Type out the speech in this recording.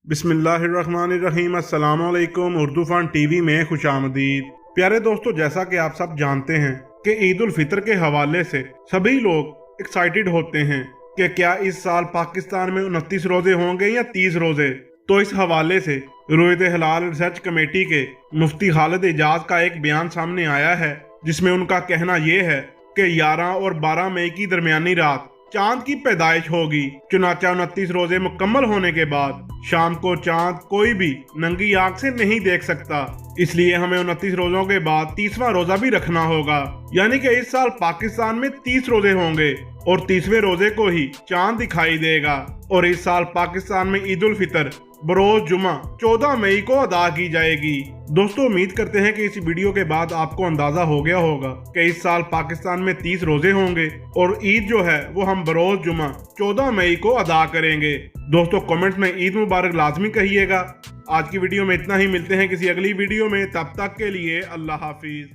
बिस्मिल्लाहिर्रहमानिर्रहीम। अस्सलाम वालेकुम। उर्दू फन टीवी में खुशामदीद। प्यारे दोस्तों, जैसा कि आप सब जानते हैं कि ईद उल फितर के हवाले से सभी लोग एक्साइटेड होते हैं कि क्या इस साल पाकिस्तान में 29 रोजे होंगे या 30 रोजे। तो इस हवाले से रुयत हिलाल रिसर्च कमेटी के मुफ्ती खालिद एजाज का एक बयान सामने आया है, जिसमें उनका कहना यह है कि 11 और 12 मई की दरमियानी रात चांद की पैदाइश होगी। चुनाचा 29 रोजे मुकम्मल होने के बाद शाम को चांद कोई भी नंगी आंख से नहीं देख सकता, इसलिए हमें 29 रोजों के बाद 30वां रोजा भी रखना होगा। यानी कि इस साल पाकिस्तान में 30 रोजे होंगे और 30वें रोजे को ही चांद दिखाई देगा। और इस साल पाकिस्तान में ईद उल फितर बरोज जुमा 14 मई को अदा की जाएगी। दोस्तों, उम्मीद करते हैं कि इस वीडियो के बाद आपको अंदाजा हो गया होगा कि इस साल पाकिस्तान में 30 रोजे होंगे और ईद जो है वो हम बरोज जुमा 14 मई को अदा करेंगे। दोस्तों, कमेंट में ईद मुबारक लाजमी कहिएगा। आज की वीडियो में इतना ही, मिलते हैं किसी अगली वीडियो में, तब तक के लिए अल्लाह हाफिज।